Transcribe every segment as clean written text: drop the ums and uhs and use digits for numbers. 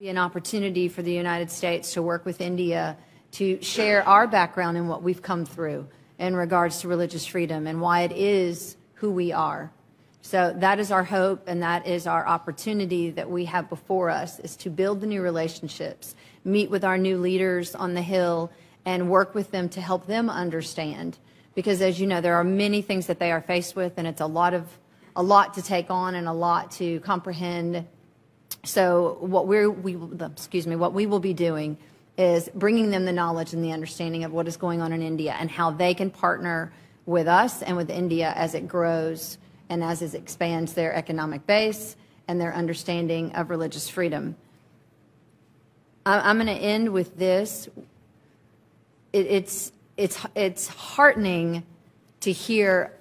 An opportunity for the United States to work with India to share our background and what we've come through in regards to religious freedom and why it is who we are. So that is our hope, and that is our opportunity that we have before us, is to build the new relationships, meet with our new leaders on the Hill, and work with them to help them understand. Because as you know, there are many things that they are faced with, and it's a lot to take on and a lot to comprehend. So what we will be doing is bringing them the knowledge and the understanding of what is going on in India and how they can partner with us and with India as it grows and as it expands their economic base and their understanding of religious freedom. I'm going to end with this. It's heartening to hear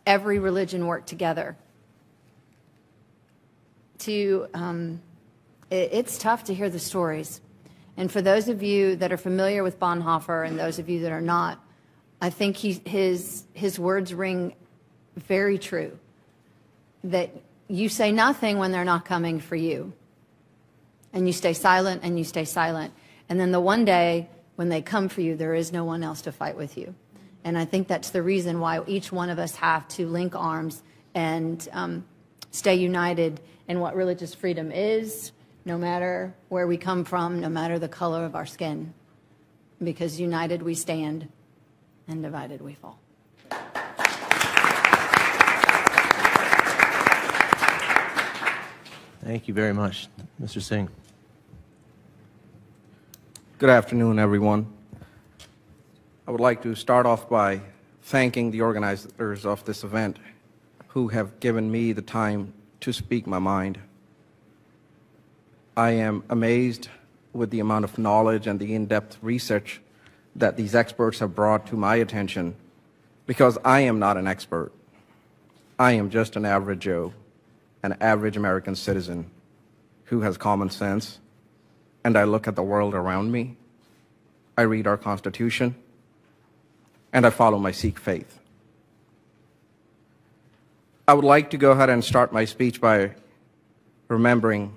every religion work together. It's tough to hear the stories. And for those of you that are familiar with Bonhoeffer and those of you that are not, I think his words ring very true. That you say nothing when they're not coming for you. And you stay silent and you stay silent. And then the one day when they come for you, there is no one else to fight with you. And I think that's the reason why each one of us have to link arms and stay united in what religious freedom is, no matter where we come from, no matter the color of our skin. Because united we stand, and divided we fall. Thank you very much, Mr. Singh. Good afternoon, everyone. I would like to start off by thanking the organizers of this event who have given me the time to speak my mind. I am amazed with the amount of knowledge and the in-depth research that these experts have brought to my attention, because I am not an expert. I am just an average Joe, an average American citizen who has common sense, and I look at the world around me, I read our Constitution, and I follow my Sikh faith. I would like to go ahead and start my speech by remembering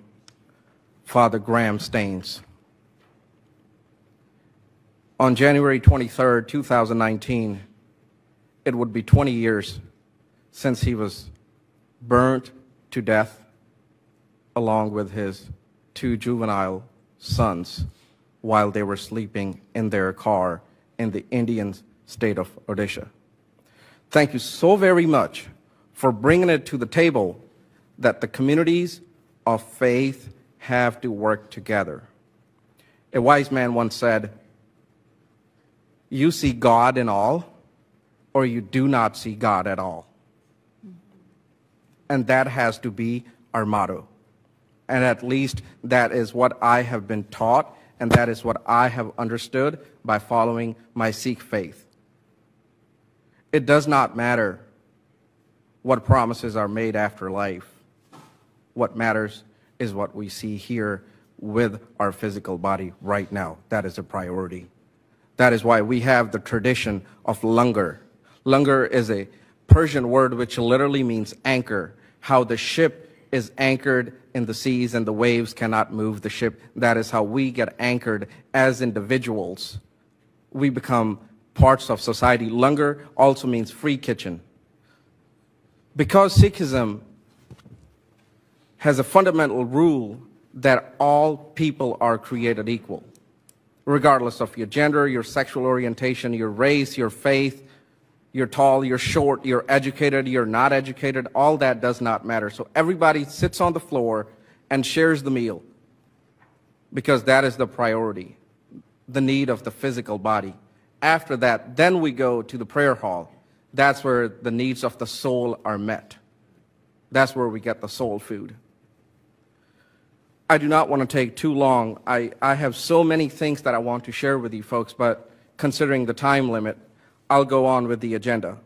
Father Graham Staines. On January 23rd, 2019, it would be 20 years since he was burnt to death along with his 2 juvenile sons while they were sleeping in their car in the Indian state of Odisha. Thank you so very much for bringing it to the table that the communities of faith have to work together. A wise man once said, "You see God in all, or you do not see God at all." And that has to be our motto. And at least that is what I have been taught, and that is what I have understood by following my Sikh faith. It does not matter what promises are made after life. What matters is what we see here with our physical body right now. That is a priority. That is why we have the tradition of langar. Langar is a Persian word which literally means anchor, how the ship is anchored in the seas and the waves cannot move the ship. That is how we get anchored as individuals. We become parts of society. Langar also means free kitchen. Because Sikhism has a fundamental rule that all people are created equal, regardless of your gender, your sexual orientation, your race, your faith, you're tall, you're short, you're educated, you're not educated, all that does not matter. So everybody sits on the floor and shares the meal, because that is the priority, the need of the physical body. After that, then we go to the prayer hall. That's where the needs of the soul are met. That's where we get the soul food. I do not want to take too long. I have so many things that I want to share with you folks, but considering the time limit, I'll go on with the agenda.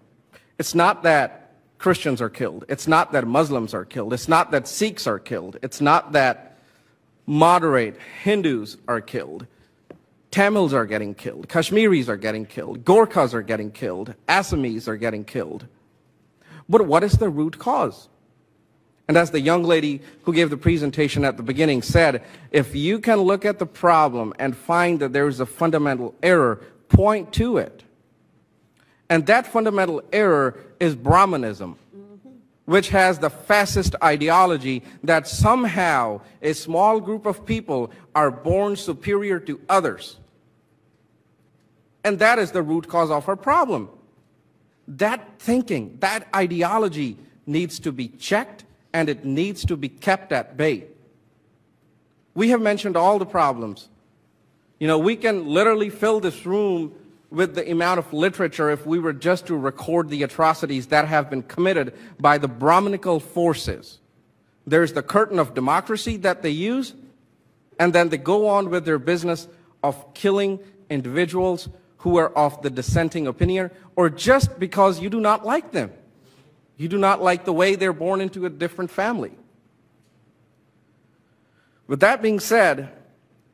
It's not that Christians are killed. It's not that Muslims are killed. It's not that Sikhs are killed. It's not that moderate Hindus are killed. Tamils are getting killed. Kashmiris are getting killed. Gorkhas are getting killed. Assamese are getting killed. But what is the root cause? And as the young lady who gave the presentation at the beginning said, if you can look at the problem and find that there is a fundamental error, point to it. And that fundamental error is Brahmanism, which has the fascist ideology that somehow a small group of people are born superior to others. And that is the root cause of our problem. That thinking, that ideology needs to be checked, and it needs to be kept at bay. We have mentioned all the problems. You know, we can literally fill this room with the amount of literature if we were just to record the atrocities that have been committed by the Brahmanical forces. There's the curtain of democracy that they use, and then they go on with their business of killing individuals who are of the dissenting opinion, or just because you do not like them. You do not like the way they're born into a different family. With that being said,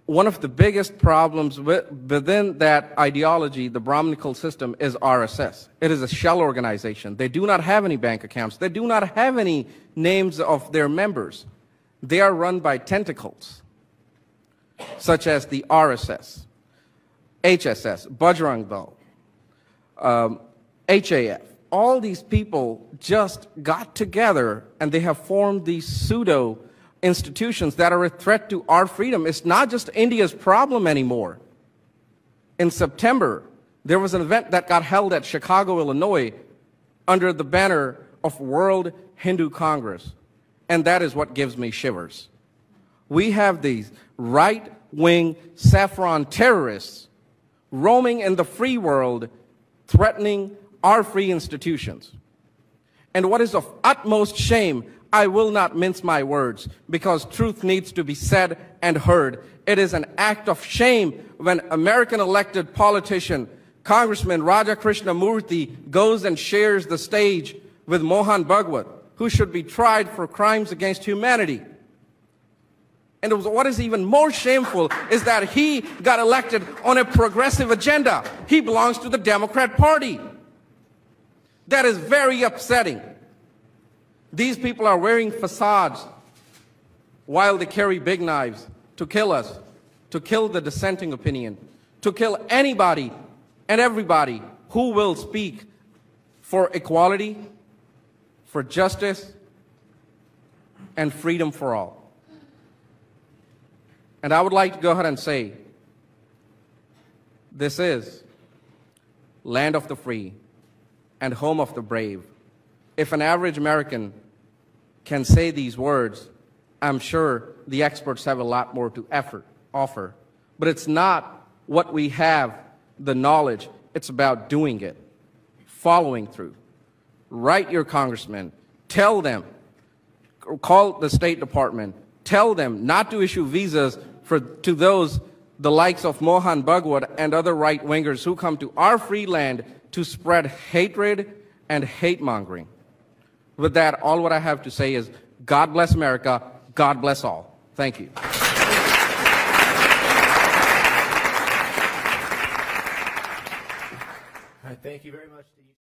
one of the biggest problems within that ideology, the Brahmanical system, is RSS. It is a shell organization. They do not have any bank accounts. They do not have any names of their members. They are run by tentacles, such as the RSS, HSS, Bajrang Dal, HAF. All these people just got together and they have formed these pseudo institutions that are a threat to our freedom. It's not just India's problem anymore. In September, there was an event that got held at Chicago, Illinois, under the banner of World Hindu Congress. And that is what gives me shivers. We have these right-wing saffron terrorists roaming in the free world, threatening our free institutions. And what is of utmost shame, I will not mince my words, because truth needs to be said and heard. It is an act of shame when American elected politician, Congressman Raja Krishnamurthy, goes and shares the stage with Mohan Bhagwat, who should be tried for crimes against humanity. And what is even more shameful is that he got elected on a progressive agenda. He belongs to the Democrat Party. That is very upsetting. These people are wearing facades while they carry big knives to kill us, to kill the dissenting opinion, to kill anybody and everybody who will speak for equality, for justice, and freedom for all. And I would like to go ahead and say, this is land of the free and home of the brave. If an average American can say these words, I'm sure the experts have a lot more to offer. But it's not what we have, the knowledge. It's about doing it, following through. Write your congressman. Tell them. Call the State Department. Tell them not to issue visas to those, the likes of Mohan Bhagwat and other right-wingers who come to our free land to spread hatred and hate-mongering. With that, all what I have to say is, God bless America, God bless all. Thank you. All right, thank you very much to you.